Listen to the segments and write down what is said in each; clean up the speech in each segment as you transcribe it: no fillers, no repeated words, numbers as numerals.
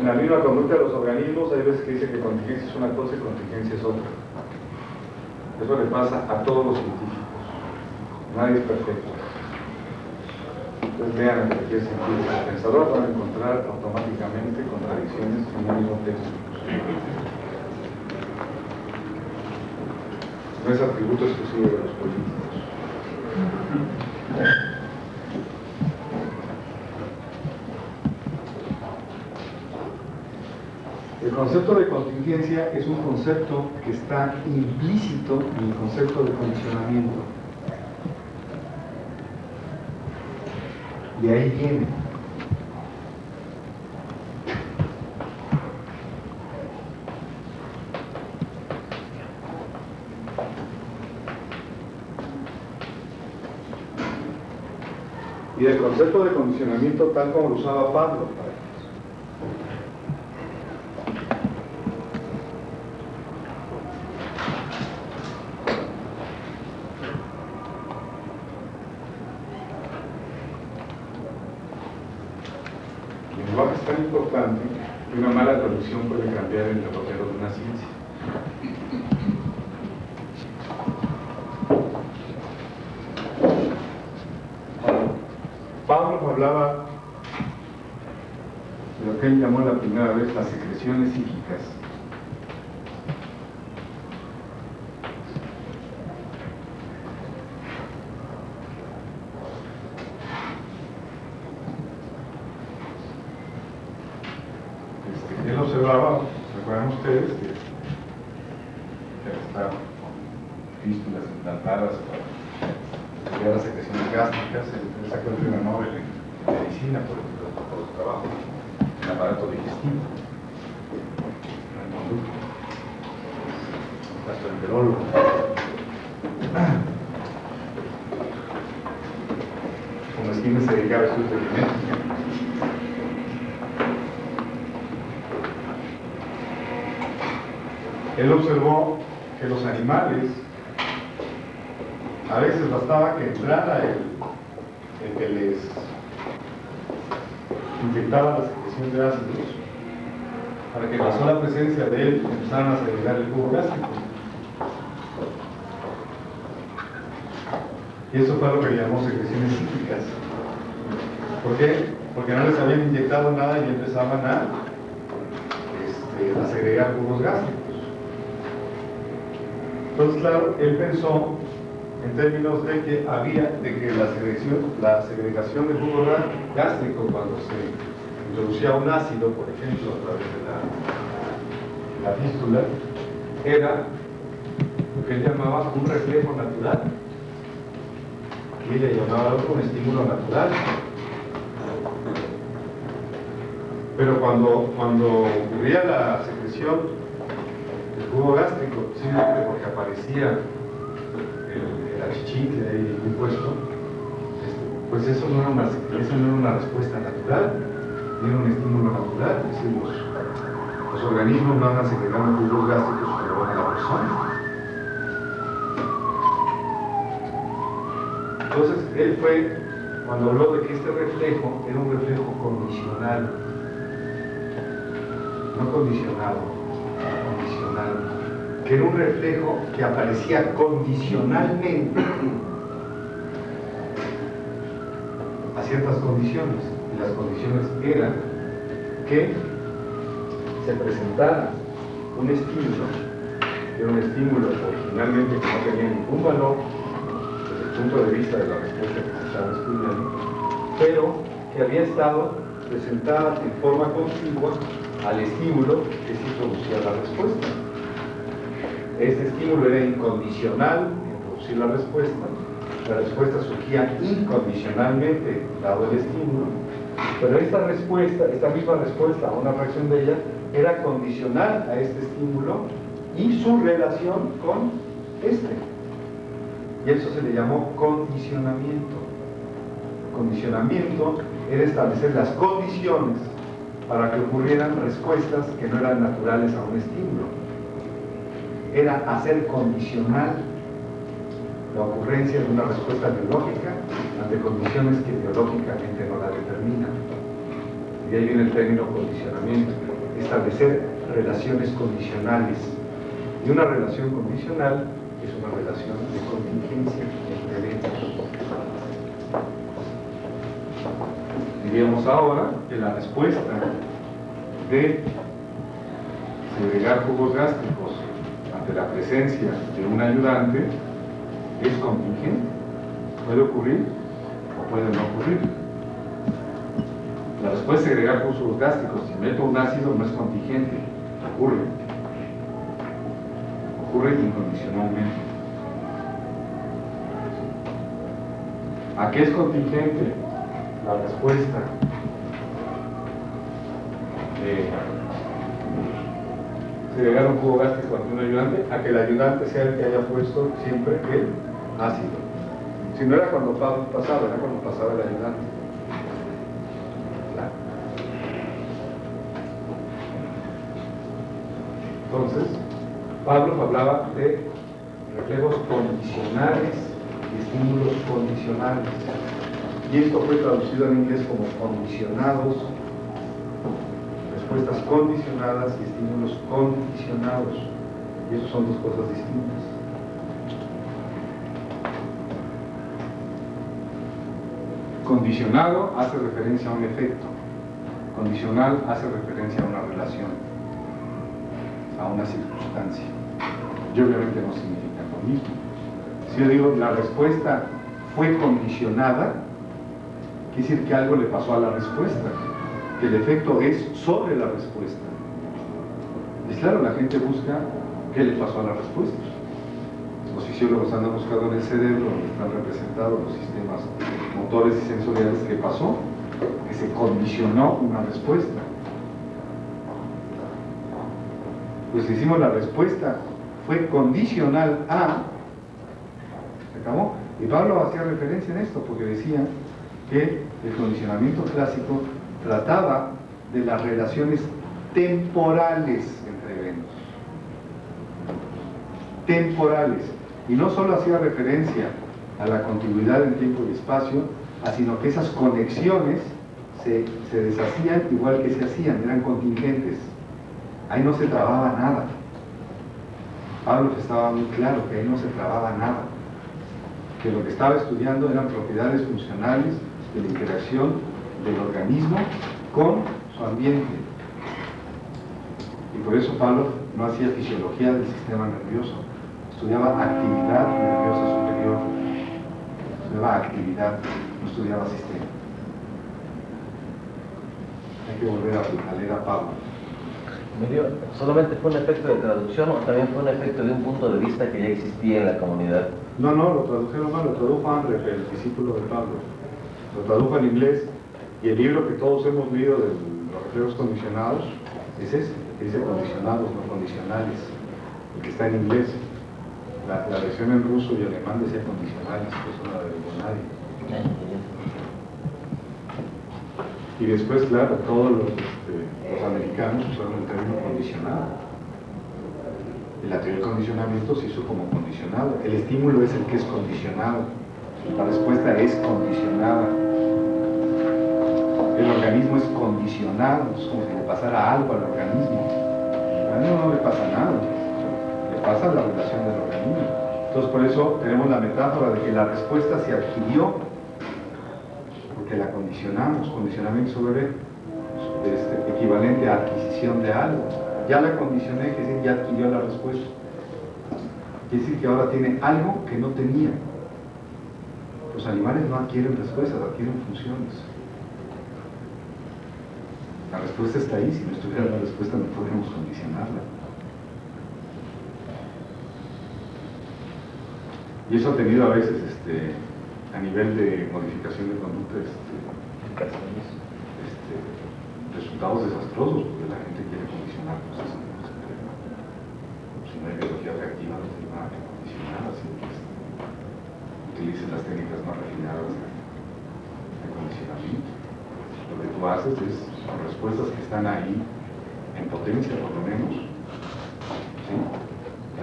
En la misma conducta de los organismos hay veces que dice que contingencia es una cosa y contingencia es otra. Eso le pasa a todos los científicos. Nadie es perfecto. Entonces vean lo que quiere sentir el pensador, van a encontrar automáticamente contradicciones en el mismo texto. No es atributo exclusivo de los políticos. El concepto de contingencia es un concepto que está implícito en el concepto de condicionamiento. De ahí viene. Y del concepto de condicionamiento tal como lo usaba Pablo. El lenguaje es tan importante que una mala traducción puede cambiar el derrotero de una ciencia. Pablo hablaba de lo que él llamó la primera vez las secreciones psíquicas. Él observaba, recuerdan ustedes, que está fístulas implantadas para las secreciones gástricas. Él sacó el premio Nobel en medicina por su trabajo en el aparato digestivo, en el conducto, gastroenterólogo. Como Esquines se dedicaba a estudios de genética. Él observó que los animales, a veces bastaba que entrara el que les inyectaba la secreción de ácidos para que la sola presencia de él empezaran a segregar el jugo gástrico. Y eso fue lo que llamó secreciones psíquicas. ¿Por qué? Porque no les habían inyectado nada y empezaban a segregar jugos gástricos. Entonces, claro, él pensó en términos de que la segregación de jugo gástrico cuando se introducía un ácido, por ejemplo, a través de la fístula, era lo que él llamaba un reflejo natural. Y ella llamaba un estímulo natural. Pero cuando ocurría la secreción del jugo gástrico, simplemente porque aparecía el achichicle ahí impuesto, pues eso no era una respuesta natural, ni era un estímulo natural. Es decir, los organismos no andan segregando jugos gástricos cuando van a la persona. Entonces, él fue cuando habló de que este reflejo era un reflejo condicional, no condicionado, condicional, que era un reflejo que aparecía condicionalmente a ciertas condiciones, y las condiciones eran que se presentara un estímulo, que era un estímulo originalmente que no tenía ningún valor desde el punto de vista de la respuesta que se estaba estudiando, pero que había estado presentada en forma contigua al estímulo que se producía la respuesta. Este estímulo era incondicional en producir la respuesta surgía incondicionalmente dado el estímulo, pero esta misma respuesta a una reacción de ella era condicional a este estímulo y su relación con este. Y eso se le llamó condicionamiento. Condicionamiento era establecer las condiciones para que ocurrieran respuestas que no eran naturales a un estímulo. Era hacer condicional la ocurrencia de una respuesta biológica ante condiciones que biológicamente no la determinan. Y ahí viene el término condicionamiento. establecer relaciones condicionales. Y una relación condicional es una relación de contingencia entre eventos. Diríamos ahora que la respuesta de segregar jugos gástricos ante la presencia de un ayudante es contingente. Puede ocurrir o puede no ocurrir. La respuesta de segregar jugos gástricos si meto un ácido no es contingente, ocurre incondicionalmente. ¿A qué es contingente la respuesta de segregar un jugo gástrico ante un ayudante? A que el ayudante sea el que haya puesto siempre el ácido. Si no era cuando pasaba, era cuando pasaba el ayudante. Claro. Entonces, Pablo hablaba de reflejos condicionales y estímulos condicionales. Y esto fue traducido en inglés como condicionados, respuestas condicionadas y estímulos condicionados. Y eso son dos cosas distintas. Condicionado hace referencia a un efecto. Condicional hace referencia a una relación, a una circunstancia. Y obviamente no significa lo mismo. Si yo digo la respuesta fue condicionada, quiere decir que algo le pasó a la respuesta, que el efecto es sobre la respuesta. Y claro, la gente busca qué le pasó a la respuesta. Los fisiólogos han buscado en el cerebro, donde están representados los sistemas motores y sensoriales, qué pasó, que se condicionó una respuesta. Pues decimos la respuesta fue condicional a, ¿se acabó? Y Pablo hacía referencia en esto, porque decía que el condicionamiento clásico trataba de las relaciones temporales entre eventos. Temporales. Y no solo hacía referencia a la continuidad en tiempo y espacio, sino que esas conexiones se deshacían igual que se hacían, eran contingentes. Ahí no se trababa nada. Pablo estaba muy claro que ahí no se trababa nada. Que lo que estaba estudiando eran propiedades funcionales de la interacción del organismo con su ambiente. Y por eso Pablo no hacía fisiología del sistema nervioso, estudiaba actividad nerviosa superior, estudiaba actividad, no estudiaba sistema. Hay que volver a leer a Pablo. ¿Solamente fue un efecto de traducción o también fue un efecto de un punto de vista que ya existía en la comunidad? No, lo tradujeron mal, lo tradujo André, el discípulo de Pablo. Lo tradujo en inglés, y el libro que todos hemos leído de los reflejos condicionados es ese, que dice condicionados, no condicionales, el que está en inglés. La versión en ruso y alemán decía condicionales, que eso no la derivó nadie. Y después, claro, todos los americanos usaron el término condicionado. La teoría del condicionamiento se hizo como condicionado. El estímulo es el que es condicionado. La respuesta es condicionada. El organismo es condicionado. Es como si le pasara algo al organismo. Al organismo no le pasa nada. Le pasa la relación del organismo. Entonces, por eso tenemos la metáfora de que la respuesta se adquirió porque la condicionamos. Condicionamiento sobre equivalente a adquisición de algo. Ya la condicioné, quiere decir, ya adquirió la respuesta. Quiere decir que ahora tiene algo que no tenía. Los animales no adquieren respuestas, adquieren funciones. La respuesta está ahí, si no estuviera la respuesta no podríamos condicionarla. Y eso ha tenido a veces, a nivel de modificación de conducta, resultados desastrosos, porque la gente quiere condicionar cosas que no se puede. Si no hay biología reactiva, no tiene nada que condicionar, así que utilices las técnicas más refinadas de condicionamiento. Lo que tú haces es, con respuestas que están ahí, en potencia por lo menos, ¿sí?,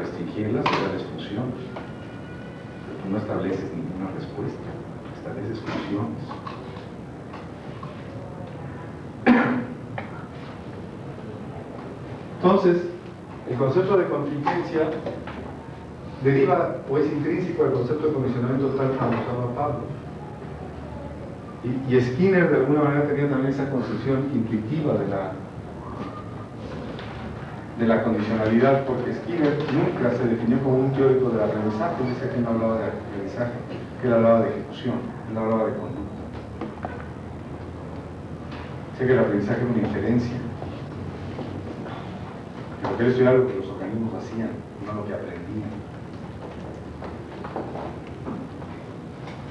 restringirlas y darles funciones. Pero tú no estableces ninguna respuesta, estableces funciones. Entonces, el concepto de contingencia deriva o es intrínseco al concepto de condicionamiento tal como usaba Pablo. Y Skinner de alguna manera tenía también esa concepción intuitiva de la condicionalidad, porque Skinner nunca se definió como un teórico del aprendizaje. Dice que no hablaba de aprendizaje, que él hablaba de ejecución, él hablaba de conducta. Dice que el aprendizaje era una inferencia, porque él estudiaba lo que los organismos hacían, no lo que aprendían.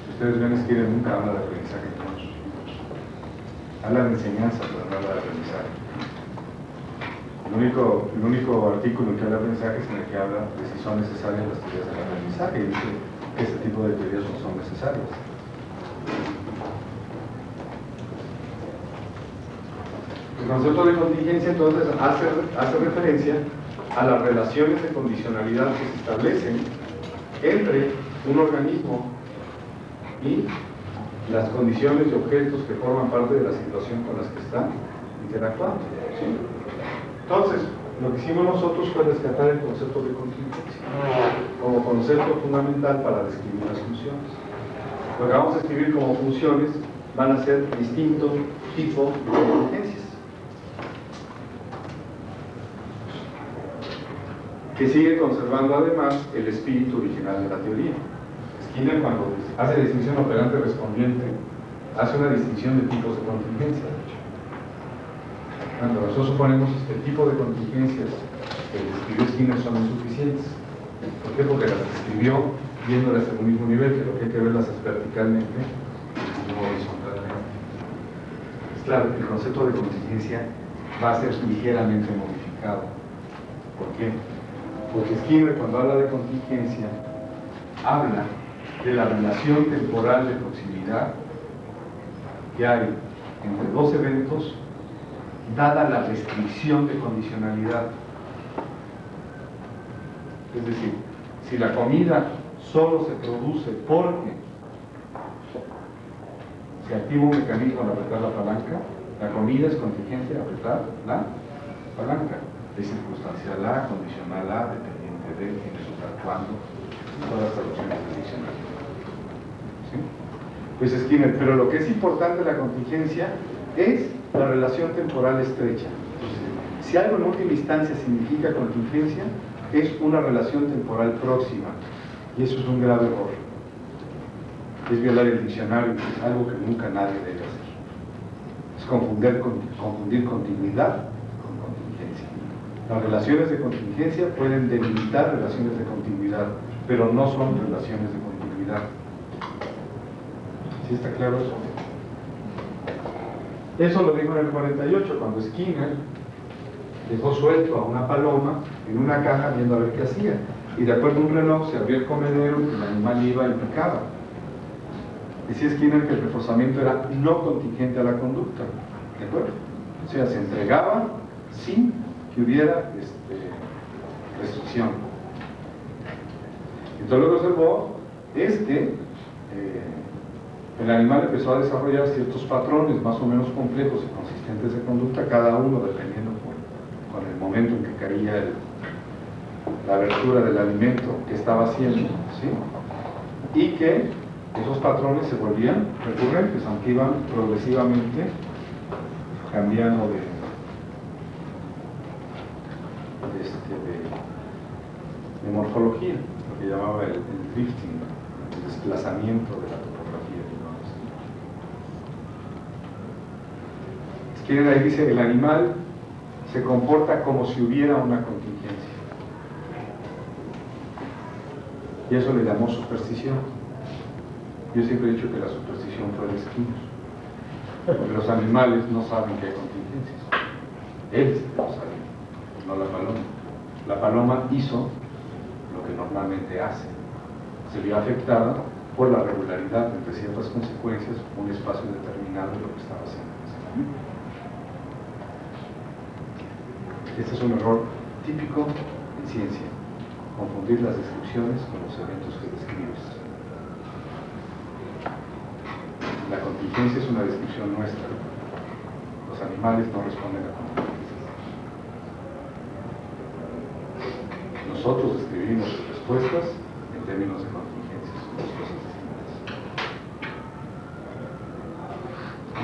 Si ustedes ven, Skinner nunca habla de aprendizaje en todos sus libros. Habla de enseñanza, pero no habla de aprendizaje. El único artículo en que habla de aprendizaje es en el que habla de si son necesarias las teorías del aprendizaje, y dice que este tipo de teorías no son necesarias. El concepto de contingencia entonces hace referencia a las relaciones de condicionalidad que se establecen entre un organismo y las condiciones y objetos que forman parte de la situación con las que están interactuando. ¿Sí? Entonces, lo que hicimos nosotros fue rescatar el concepto de contingencia como concepto fundamental para describir las funciones. Lo que vamos a escribir como funciones van a ser distintos tipos de contingencias, que sigue conservando además el espíritu original de la teoría. Skinner, cuando hace la distinción operante-respondiente, hace una distinción de tipos de contingencia, de hecho. Cuando nosotros suponemos este tipo de contingencias que describió Skinner son insuficientes. ¿Por qué? Porque las describió viéndolas en un mismo nivel, que lo que hay que verlas es verticalmente y no horizontalmente. Es claro que el concepto de contingencia va a ser ligeramente modificado. ¿Por qué? Porque Skinner, cuando habla de contingencia, habla de la relación temporal de proximidad que hay entre dos eventos, dada la restricción de condicionalidad. Es decir, si la comida solo se produce porque se activa un mecanismo al apretar la palanca, la comida es contingente al apretar la palanca. Es circunstancial A, condicional A, dependiente de, tiene cuando, todas las traducciones del diccionario. ¿Sí? Pues Skinner, pero lo que es importante de la contingencia es la relación temporal estrecha. Entonces, si algo en última instancia significa contingencia, es una relación temporal próxima, y eso es un grave error. Es violar el diccionario, que es algo que nunca nadie debe hacer. Es confundir continuidad con contingencia. Las relaciones de contingencia pueden delimitar relaciones de continuidad, pero no son relaciones de continuidad. ¿Sí está claro eso? Eso lo dijo en el 48, cuando Skinner dejó suelto a una paloma en una caja viendo a ver qué hacía. Y de acuerdo a un reloj se abrió el comedero y el animal iba y picaba. Decía Skinner que el reforzamiento era no contingente a la conducta. ¿De acuerdo? O sea, se entregaba sin que hubiera restricción. Entonces lo que observó es que el animal empezó a desarrollar ciertos patrones más o menos complejos y consistentes de conducta, cada uno dependiendo con el momento en que caía la abertura del alimento que estaba haciendo, ¿sí? Y que esos patrones se volvían recurrentes, aunque iban progresivamente cambiando de morfología, lo que llamaba el drifting, el desplazamiento de la topografía, digamos. Skinner ahí dice, el animal se comporta como si hubiera una contingencia. Y eso le llamó superstición. Yo siempre he dicho que la superstición fue de Skinner, porque los animales no saben que hay contingencias. Él lo sabe, no la paloma. La paloma hizo lo que normalmente hace. Se vio afectada por la regularidad entre ciertas consecuencias, un espacio determinado de lo que estaba haciendo en ese momento. Este es un error típico en ciencia, confundir las descripciones con los eventos que describes. La contingencia es una descripción nuestra. Los animales no responden a contingencias. nosotros describimos respuestas en términos de contingencias.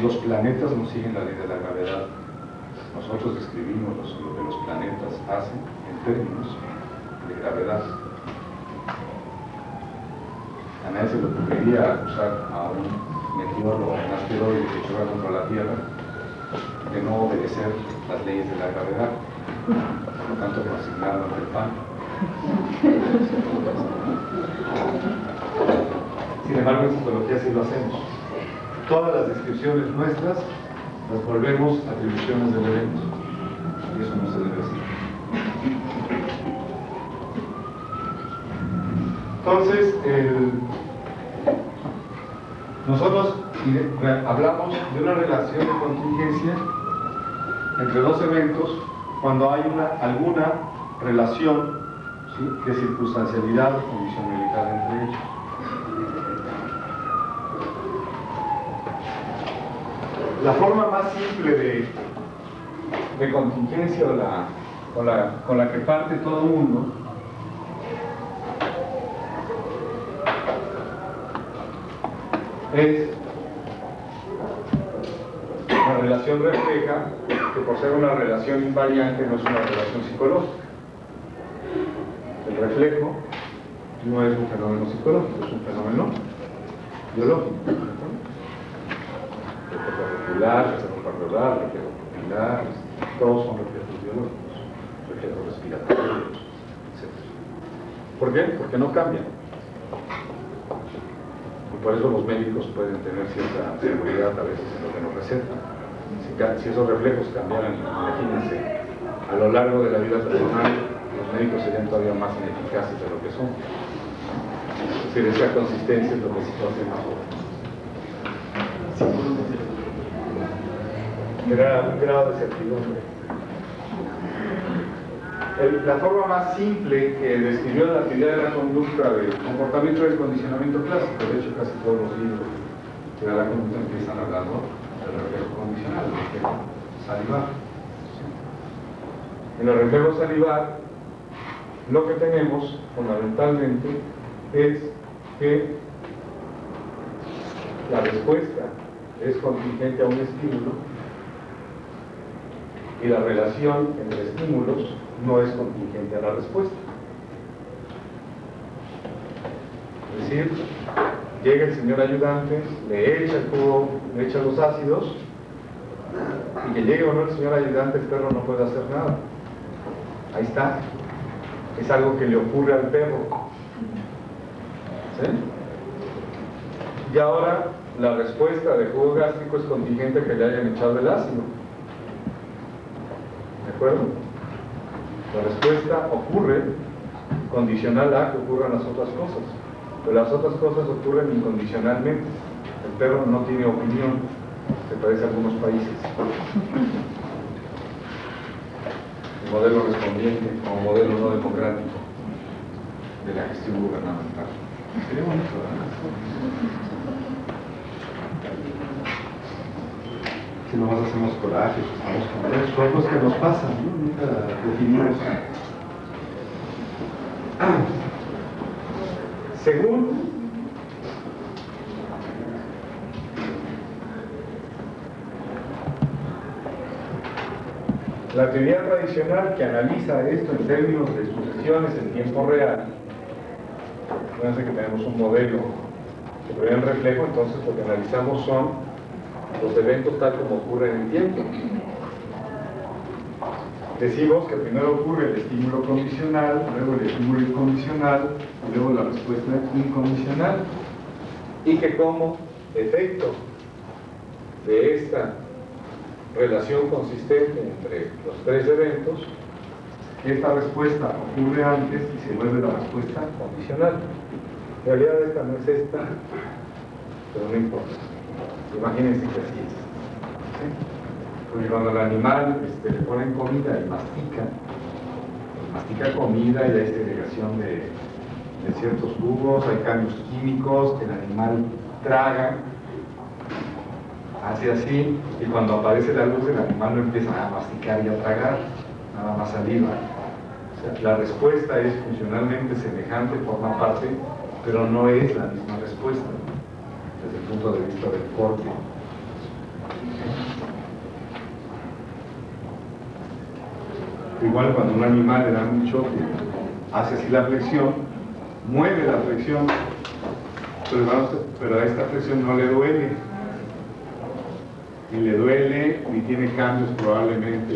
Los planetas no siguen la ley de la gravedad. Nosotros describimos lo que los planetas hacen en términos de gravedad. A nadie se le ocurriría acusar a un meteoro o un asteroide que choca contra la Tierra de no obedecer las leyes de la gravedad, por lo tanto consignado ante el pan. Sin embargo, en psicología sí lo hacemos. Todas las descripciones nuestras las volvemos atribuciones del evento, y eso no se debe hacer. Entonces, nosotros hablamos de una relación de contingencia entre dos eventos cuando hay alguna relación, ¿sí?, de circunstancialidad o condicionalidad entre ellos. La forma más simple de contingencia con la que parte todo el mundo es la relación refleja, que por ser una relación invariante no es una relación psicológica. El reflejo no es un fenómeno psicológico, es un fenómeno biológico. Reflejo ocular, reflejo cardiovascular, reflejo pupilar, todos son reflejos biológicos, reflejos respiratorios, etc. ¿Por qué? Porque no cambian. Y por eso los médicos pueden tener cierta seguridad a veces en lo que nos recetan. Si esos reflejos cambiaran, imagínense, a lo largo de la vida personal, los médicos serían todavía más ineficaces de lo que son. Es decir, esa consistencia es lo que sí hace más un grado de certidumbre. La forma más simple que describió la actividad de la conducta del comportamiento del condicionamiento clásico, de hecho casi todos los libros de la conducta empiezan hablando del reflejo condicional, del reflejo salivar. En el reflejo salivar, lo que tenemos fundamentalmente es que la respuesta es contingente a un estímulo y la relación entre estímulos no es contingente a la respuesta. Es decir, llega el señor ayudante, le echa el jugo, le echa los ácidos, y que llegue o no el señor ayudante, el perro no puede hacer nada. Ahí está. Es algo que le ocurre al perro. ¿Sí? Y ahora la respuesta de jugo gástrico es contingente a que le hayan echado el ácido. ¿De acuerdo? La respuesta ocurre condicional a que ocurran las otras cosas. Pero las otras cosas ocurren incondicionalmente. El perro no tiene opinión, se parece a algunos países. El modelo respondiente o modelo no democrático de la gestión gubernamental. Sería bonito, ¿verdad? Si nomás hacemos coraje, estamos contentos, son cosas que nos pasan, ¿no? Nunca definimos. Según la teoría tradicional que analiza esto en términos de sucesiones en tiempo real, fíjense que tenemos un modelo que prevé un reflejo, entonces lo que analizamos son los eventos tal como ocurren en el tiempo. Decimos que primero ocurre el estímulo condicional, luego el estímulo incondicional, y luego la respuesta incondicional, y que como efecto de esta relación consistente entre los tres eventos, esta respuesta ocurre antes y se vuelve la respuesta condicional. En realidad esta no es esta, pero no importa. Imagínense que así es. ¿Sí? Porque cuando al animal le ponen comida y mastica comida y hay segregación de ciertos jugos, hay cambios químicos que el animal traga, hace así, y cuando aparece la luz el animal no empieza a masticar y a tragar, nada más saliva. ¿Sí? La respuesta es funcionalmente semejante, forma parte, pero no es la misma respuesta desde el punto de vista del corte. Igual cuando un animal le da un choque, hace así la flexión, mueve la flexión, pero a esta flexión no le duele, ni le duele, ni tiene cambios probablemente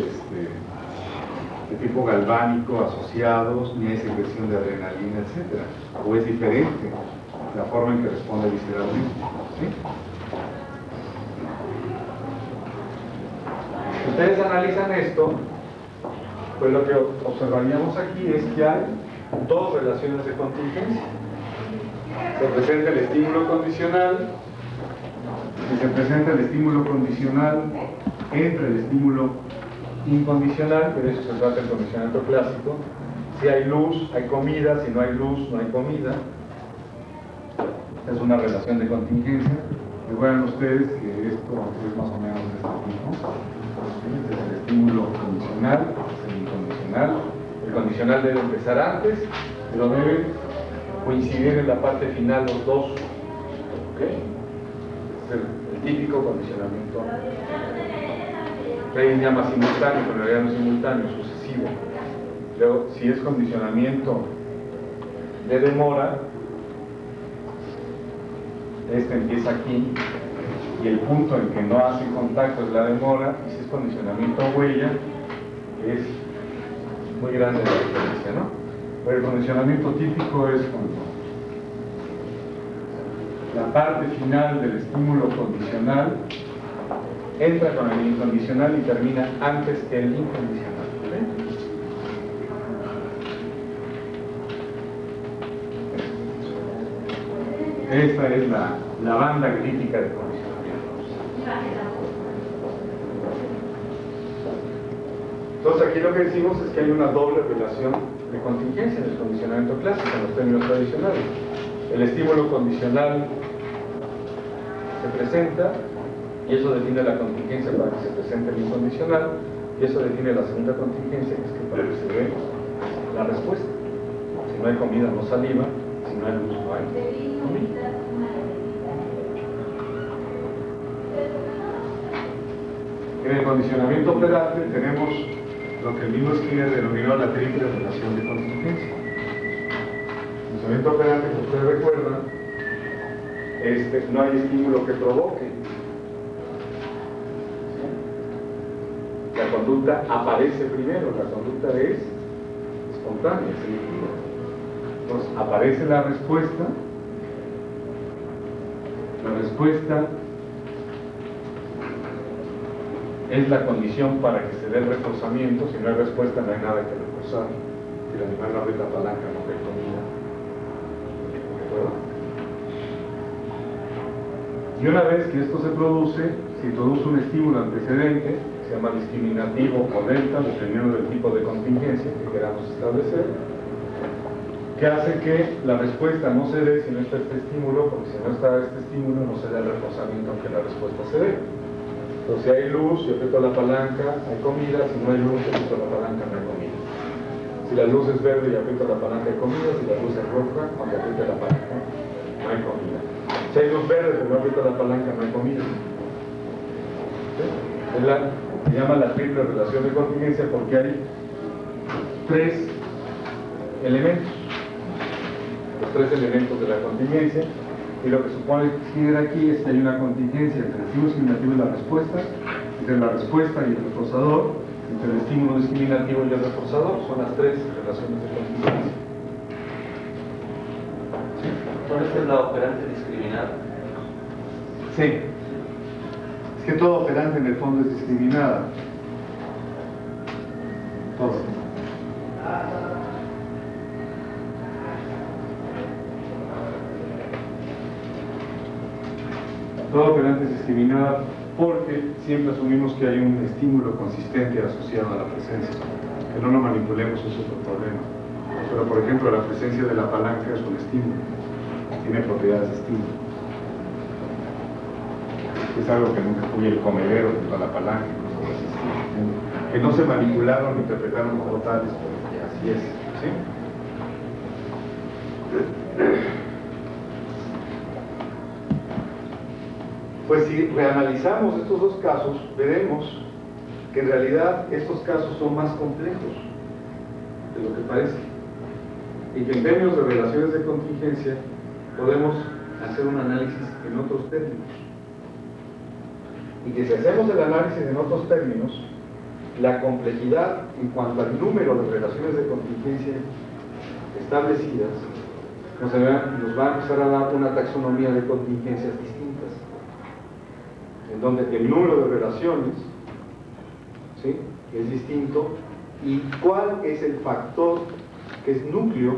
de tipo galvánico asociados, ni hay secreción de adrenalina, etc. O es diferente la forma en que responde visceralmente. ¿Sí? Si ustedes analizan esto, pues lo que observaríamos aquí es que hay dos relaciones de contingencia. Se presenta el estímulo condicional, y se presenta el estímulo condicional entre el estímulo incondicional, que de eso se trata el condicionamiento clásico. Si hay luz, hay comida; si no hay luz, no hay comida. Es una relación de contingencia. Recuerden ustedes que esto es más o menos de este tipo. Este es el estímulo condicional, es el incondicional. El condicional debe empezar antes, pero debe coincidir en la parte final los dos. ¿Okay? Es el típico condicionamiento. Hay llama simultáneo, pero en realidad no es simultáneo, es sucesivo. Luego, si es condicionamiento de demora, este empieza aquí, y el punto en que no hace contacto es la demora, y si es condicionamiento a huella, es muy grande la diferencia, ¿no? Pero el condicionamiento típico es cuando la parte final del estímulo condicional entra con el incondicional y termina antes que el incondicional. ¿Okay? Esta es la banda crítica de condicionamiento. Entonces aquí lo que decimos es que hay una doble relación de contingencia en el condicionamiento clásico, en los términos tradicionales. El estímulo condicional se presenta, y eso define la contingencia para que se presente el incondicional, y eso define la segunda contingencia, que es que para que se dé la respuesta. Si no hay comida, no saliva; si no hay luz, no hay comida. En el condicionamiento operante tenemos lo que el mismo Skinner denominó la triple relación de contingencia. El condicionamiento operante, como ustedes recuerdan, no hay estímulo que provoque. La conducta aparece primero, la conducta es espontánea, es selectiva. Entonces aparece la respuesta es la condición para que se dé el reforzamiento. Si no hay respuesta, no hay nada que reforzar. Si el animal no abre la palanca, no hay comida. ¿De acuerdo? Y una vez que esto se produce, se introduce un estímulo antecedente, que se llama discriminativo o delta, dependiendo del tipo de contingencia que queramos establecer, que hace que la respuesta no se dé si no está este estímulo, porque si no está este estímulo no se da el reforzamiento aunque la respuesta se dé. Entonces, si hay luz y aprieto la palanca, hay comida; si no hay luz y aprieto la palanca, no hay comida. Si la luz es verde y aprieto la palanca, hay comida; si la luz es roja, aunque apriete la palanca, no hay comida. Si hay luz verde pero no aprieto la palanca, no hay comida. ¿Sí? Se llama la triple relación de contingencia porque hay tres elementos. Los tres elementos de la contingencia, y lo que supone Skinner aquí es que hay una contingencia entre el estímulo discriminativo y la respuesta, entre la respuesta y el reforzador, entre el estímulo discriminativo y el reforzador. Son las tres relaciones de contingencia. ¿Sí? ¿Esta es la operante discriminada? Sí. Es que toda operante en el fondo es discriminada. Todo. Toda operante es discriminada porque siempre asumimos que hay un estímulo consistente asociado a la presencia. Que no lo manipulemos es otro problema. Pero, por ejemplo, la presencia de la palanca es un estímulo. Tiene propiedades de estímulo. Es algo que nunca fue el comedero junto a la palanca. Que no se manipularon ni interpretaron como tales, porque así es. ¿Sí? Pues si reanalizamos estos dos casos, veremos que en realidad estos casos son más complejos de lo que parece, y que en términos de relaciones de contingencia podemos hacer un análisis en otros términos, y que si hacemos el análisis en otros términos, la complejidad en cuanto al número de relaciones de contingencia establecidas nos va a empezar a dar una taxonomía de contingencias distintas, en donde el número de relaciones, ¿sí?, es distinto, y cuál es el factor que es núcleo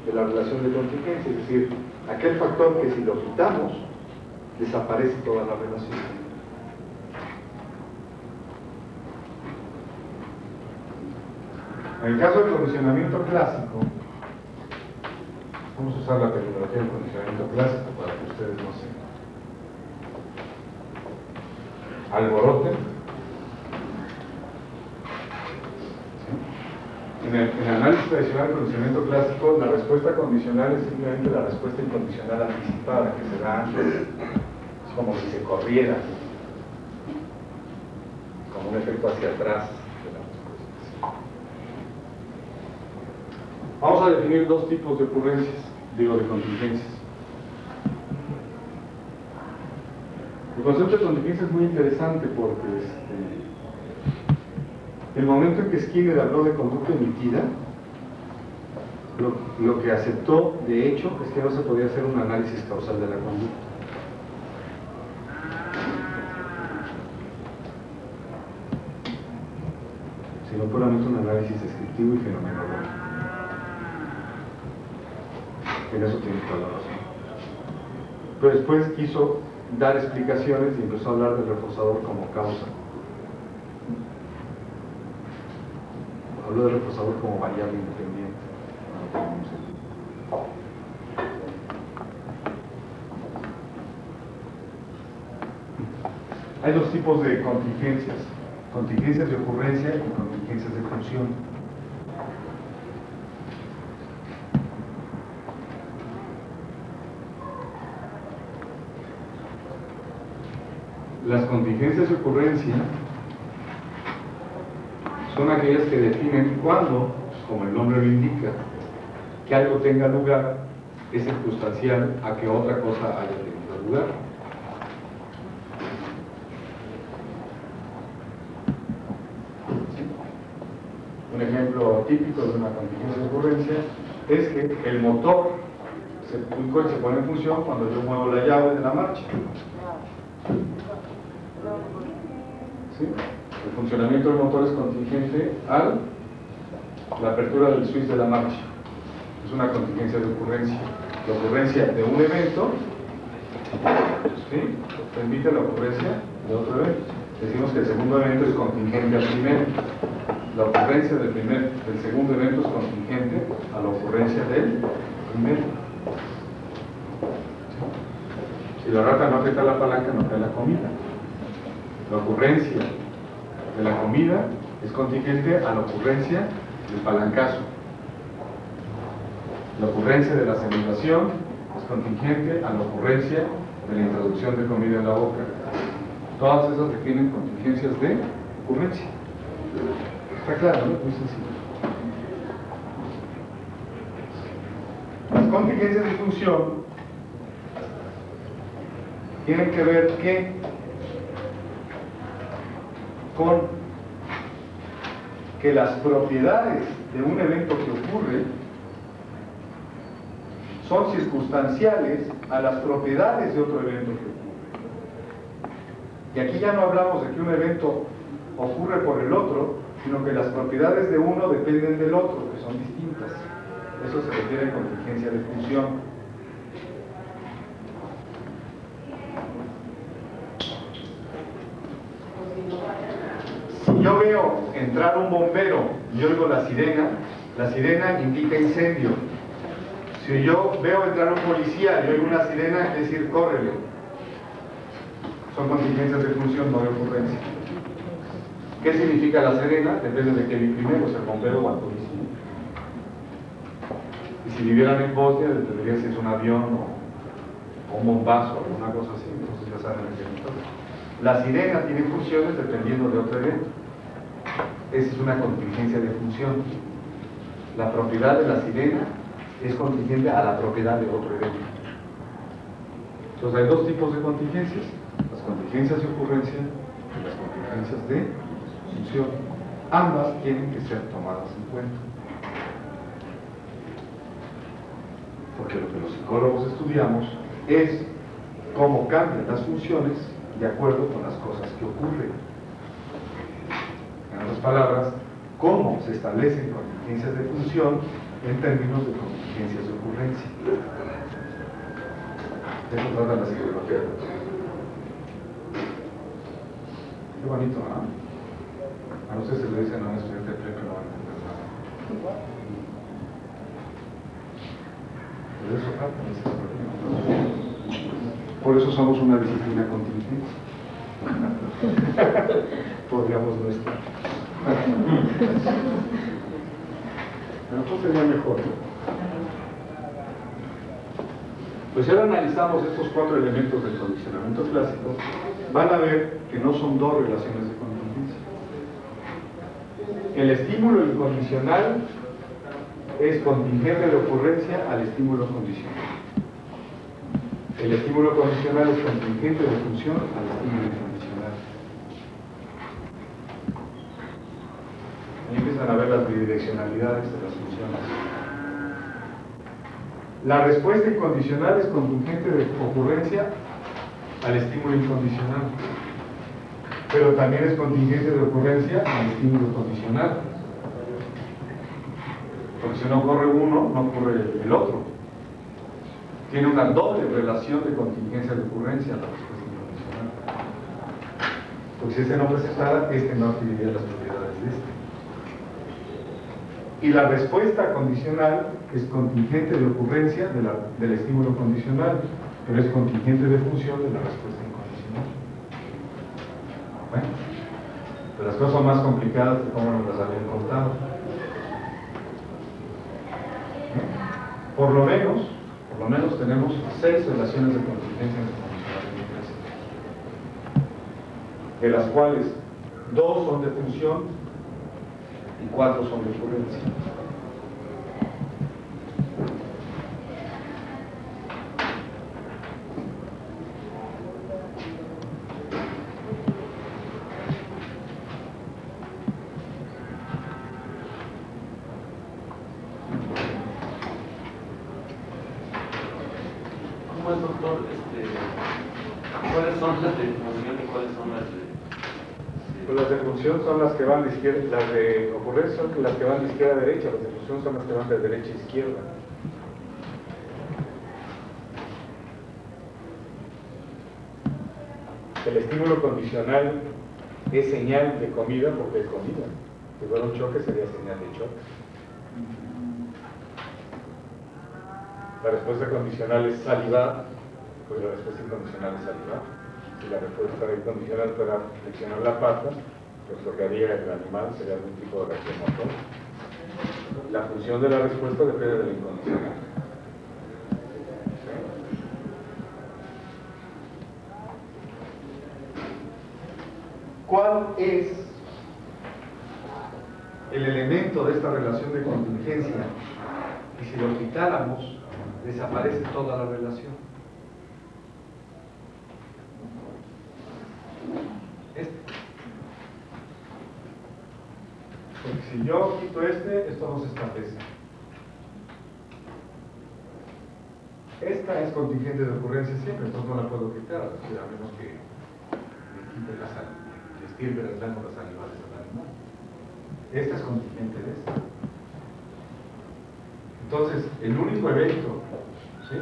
de la relación de contingencia, es decir, aquel factor que si lo quitamos desaparece toda la relación. En el caso del condicionamiento clásico, vamos a usar la terminología del condicionamiento clásico para que ustedes no se alboroten. ¿Sí? En el análisis tradicional del condicionamiento clásico, la respuesta condicional es simplemente la respuesta incondicional anticipada que se da antes. Es como si se corriera, como un efecto hacia atrás. Vamos a definir dos tipos de ocurrencias, de contingencias. El concepto de contingencia es muy interesante porque el momento en que Skinner habló de conducta emitida, lo que aceptó de hecho es que no se podía hacer un análisis causal de la conducta. Sino puramente un análisis descriptivo y fenomenológico. En eso tiene toda la razón. Pero después quiso dar explicaciones y empezó a hablar del reforzador como causa. Habló del reforzador como variable independiente. Hay dos tipos de contingencias: contingencias de ocurrencia y contingencias de función. Las contingencias de ocurrencia son aquellas que definen cuándo, como el nombre lo indica, que algo tenga lugar es circunstancial a que otra cosa haya tenido lugar. Un ejemplo típico de una contingencia de ocurrencia es que el motor se pone en función cuando yo muevo la llave de la marcha. ¿Sí? El funcionamiento del motor es contingente a la apertura del switch de la marcha. Es una contingencia de ocurrencia. La ocurrencia de un evento, ¿sí?, permite la ocurrencia de otro evento. Decimos que el segundo evento es contingente al primero. La ocurrencia del segundo evento es contingente a la ocurrencia del primero. ¿Sí? Si la rata no aprieta la palanca, no cae la comida. La ocurrencia de la comida es contingente a la ocurrencia del palancazo. La ocurrencia de la celebración es contingente a la ocurrencia de la introducción de comida en la boca. Todas esas definen contingencias de ocurrencia. Está claro, ¿no? Muy sencillo. Las contingencias de función tienen que ver con que las propiedades de un evento que ocurre son circunstanciales a las propiedades de otro evento que ocurre. Y aquí ya no hablamos de que un evento ocurre por el otro, sino que las propiedades de uno dependen del otro, que son distintas. Eso se refiere a contingencia de función. Si yo veo entrar un bombero y oigo la sirena indica incendio. Si yo veo entrar un policía y oigo una sirena, es decir, córrele. Son contingencias de función, no de ocurrencia. ¿Qué significa la sirena? Depende de qué vi primero, si el bombero o el policía. si vivieran en Bosnia, dependería si es un avión o un bombazo o alguna cosa así, entonces ya saben el evento. La sirena tiene funciones dependiendo de otro evento. Esa es una contingencia de función. La propiedad de la sirena es contingente a la propiedad de otro evento. Entonces hay dos tipos de contingencias: las contingencias de ocurrencia y las contingencias de función. Ambas tienen que ser tomadas en cuenta. Porque lo que los psicólogos estudiamos es cómo cambian las funciones de acuerdo con las cosas que ocurren. En otras palabras, cómo se establecen contingencias de función en términos de contingencias de ocurrencia. De eso trata la psicología. Qué bonito, ¿no? A ustedes se le dicen a un estudiante de prepa, no van a entender nada. De eso trata la psicología. Por eso somos una disciplina contingente. Podríamos no estar. Pero esto sería mejor, ¿no? Pues si ahora analizamos estos cuatro elementos del condicionamiento clásico, van a ver que no son dos relaciones de contingencia. El estímulo incondicional es contingente de ocurrencia al estímulo condicional. El estímulo condicional es contingente de función al estímulo incondicional. Ahí empiezan a ver las bidireccionalidades de las funciones. La respuesta incondicional es contingente de ocurrencia al estímulo incondicional, pero también es contingente de ocurrencia al estímulo condicional. Porque si no ocurre uno, no ocurre el otro. Tiene una doble relación de contingencia de ocurrencia la respuesta incondicional. Porque si este no presentara, este no adquiriría las propiedades de este. Y la respuesta condicional es contingente de ocurrencia del estímulo condicional, pero es contingente de función de la respuesta incondicional. Bueno, pero las cosas son más complicadas de cómo nos las habían contado. Por lo menos tenemos 6 relaciones de contingencia condicional de las cuales 2 son de función y 4 son de ocurrencia. ¿Cómo es, doctor? ¿Cuáles son las de función y cuáles son las de...? Pues las de función son las que van de izquierda, las de ocurrencia son las que van de izquierda a derecha, las de función son las que van de derecha a izquierda. El estímulo condicional es señal de comida porque es comida. Si fuera un choque sería señal de choque. La respuesta condicional es salivar, pues la respuesta incondicional es salivar. Si la respuesta incondicional fuera flexionar la pata, pues lo que haría el animal sería algún tipo de reacción motor. La función de la respuesta depende de la incondicional. ¿Cuál es el elemento de esta relación de contingencia? Y si lo quitáramos, desaparece toda la relación. Porque si yo quito esto no se establece. Esta es contingente de ocurrencia siempre, entonces no la puedo quitar, a menos que le quite la sal, le estirpe las glándulas salivales al animal. Esta es contingente de esta. Entonces, el único evento, ¿sí?,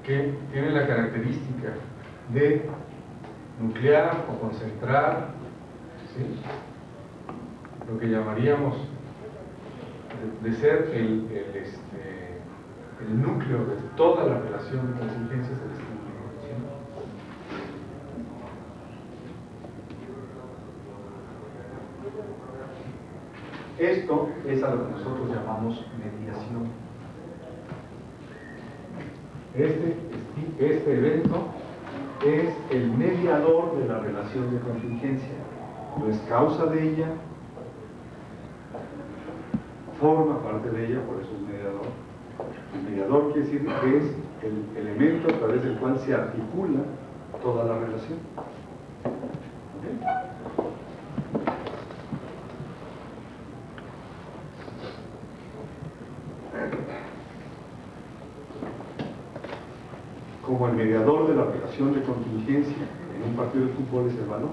que tiene la característica de nuclear o concentrar, ¿sí?, lo que llamaríamos de ser el núcleo de toda la relación de contingencias del estímulo incondicional. Esto es a lo que nosotros llamamos mediación. Este evento es el mediador de la relación de contingencia. No es causa de ella, forma parte de ella, por eso es mediador. El mediador quiere decir que es el elemento a través del cual se articula toda la relación. ¿Okay? Como el mediador de la relación de contingencia en un partido de fútbol es el balón.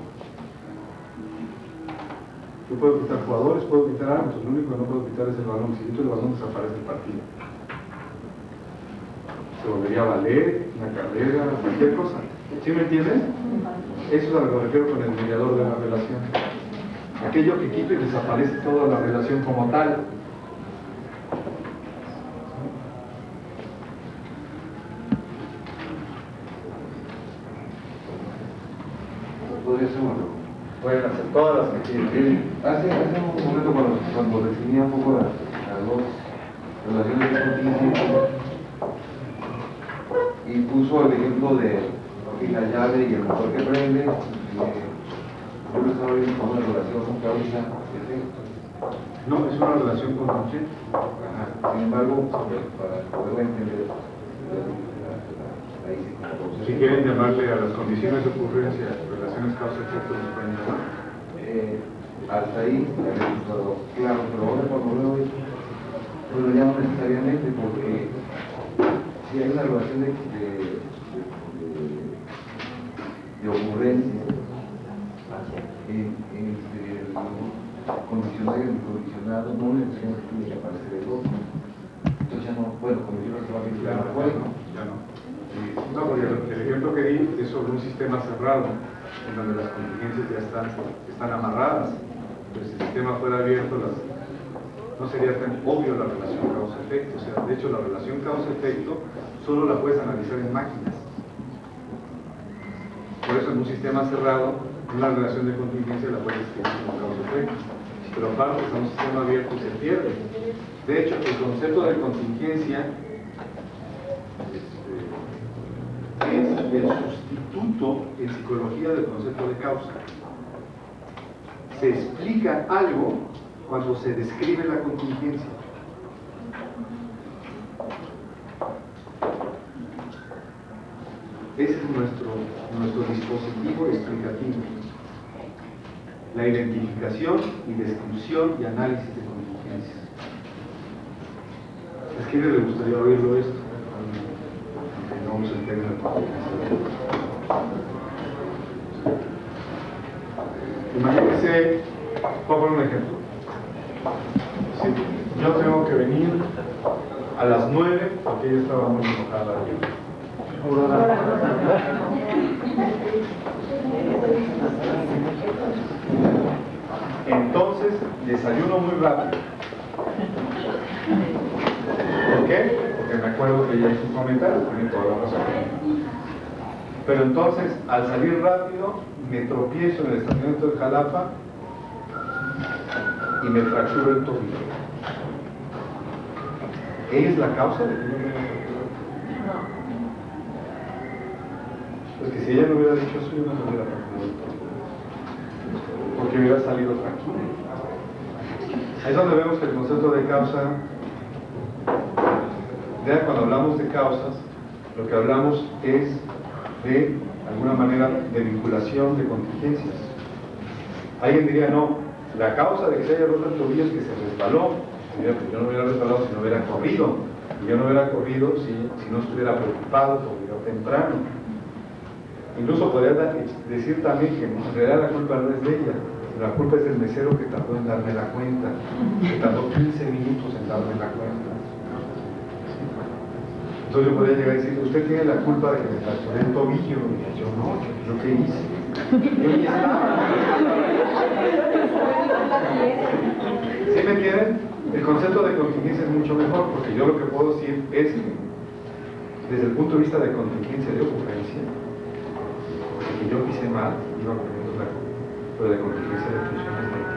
Yo puedo quitar jugadores, puedo quitar árbitros, lo único que no puedo quitar es el balón. Si quito el balón, desaparece el partido. Se volvería a valer, una carrera, cualquier cosa. ¿Sí me entienden? Eso es a lo que me refiero con el mediador de la relación. Aquello que quito y desaparece toda la relación como tal. Podría ser una pregunta. Pueden hacer todas las que quieran. Hace un momento cuando definía un poco las dos relaciones de contingencia y puso el ejemplo de la llave y el motor que prende, yo lo estaba viendo como una relación causa-efecto. No, es una relación contingente. Sin embargo, para poder entender ahí sí como causa. Si quieren llamarle a las condiciones de ocurrencia, relaciones causa-efecto, nos pueden llamar. Hasta ahí me había gustado claro, pero ahora cuando veo esto, pues lo llamo necesariamente porque si hay una relación de ocurrencia entre el condicionado y el incondicionado, no necesariamente tiene que aparecer el otro. Entonces ya no, bueno, como yo no estaba bien claro, Ya no. No, porque el ejemplo que di es sobre un sistema cerrado, en donde las contingencias ya están amarradas. Pero si el sistema fuera abierto, no sería tan obvio la relación causa-efecto. O sea, de hecho, la relación causa-efecto solo la puedes analizar en máquinas. Por eso en un sistema cerrado, una relación de contingencia la puedes escribir como causa-efecto. Pero aparte, en un sistema abierto se pierde. De hecho, el concepto de contingencia es el sustituto en psicología del concepto de causa. Se explica algo cuando se describe la contingencia. Ese es nuestro dispositivo explicativo. La identificación y descripción y análisis de contingencias. ¿A quién le gustaría oírlo esto? No vamos a entender la contingencia. Imagínense, voy a poner un ejemplo. Si yo tengo que venir a las 9 porque ella estaba muy enojada ayer. Entonces, desayuno muy rápido. ¿Por qué? Porque me acuerdo que ella hizo un comentario, tiene toda la razón. Pero entonces, al salir rápido, me tropiezo en el estacionamiento de Jalapa y me fracturo el tobillo. ¿Es la causa de que yo me fracturé? Porque si ella no hubiera dicho eso, yo no me hubiera fracturado el tobillo. Porque hubiera salido tranquilo. Ahí es donde vemos que el concepto de causa, ya cuando hablamos de causas, lo que hablamos es de alguna manera de vinculación de contingencias. Alguien diría, no, la causa de que se haya roto el tobillo es que se resbaló. Diría, pues yo no hubiera resbalado si no hubiera corrido. Y yo no hubiera corrido si no estuviera preocupado por llegar temprano. Incluso podría decir también que en realidad la culpa no es de ella, la culpa es del mesero que tardó en darme la cuenta, que tardó 15 minutos en darme la cuenta. Entonces yo podría llegar y decir, usted tiene la culpa de que me fracturé el tobillo. Y yo no, ¿yo qué hice? Yo ni estaba. ¿Sí me entienden? El concepto de contingencia es mucho mejor, porque yo lo que puedo decir es que desde el punto de vista de contingencia de ocurrencia, que yo hice mal, iba corriendo la pero de contingencia de funciones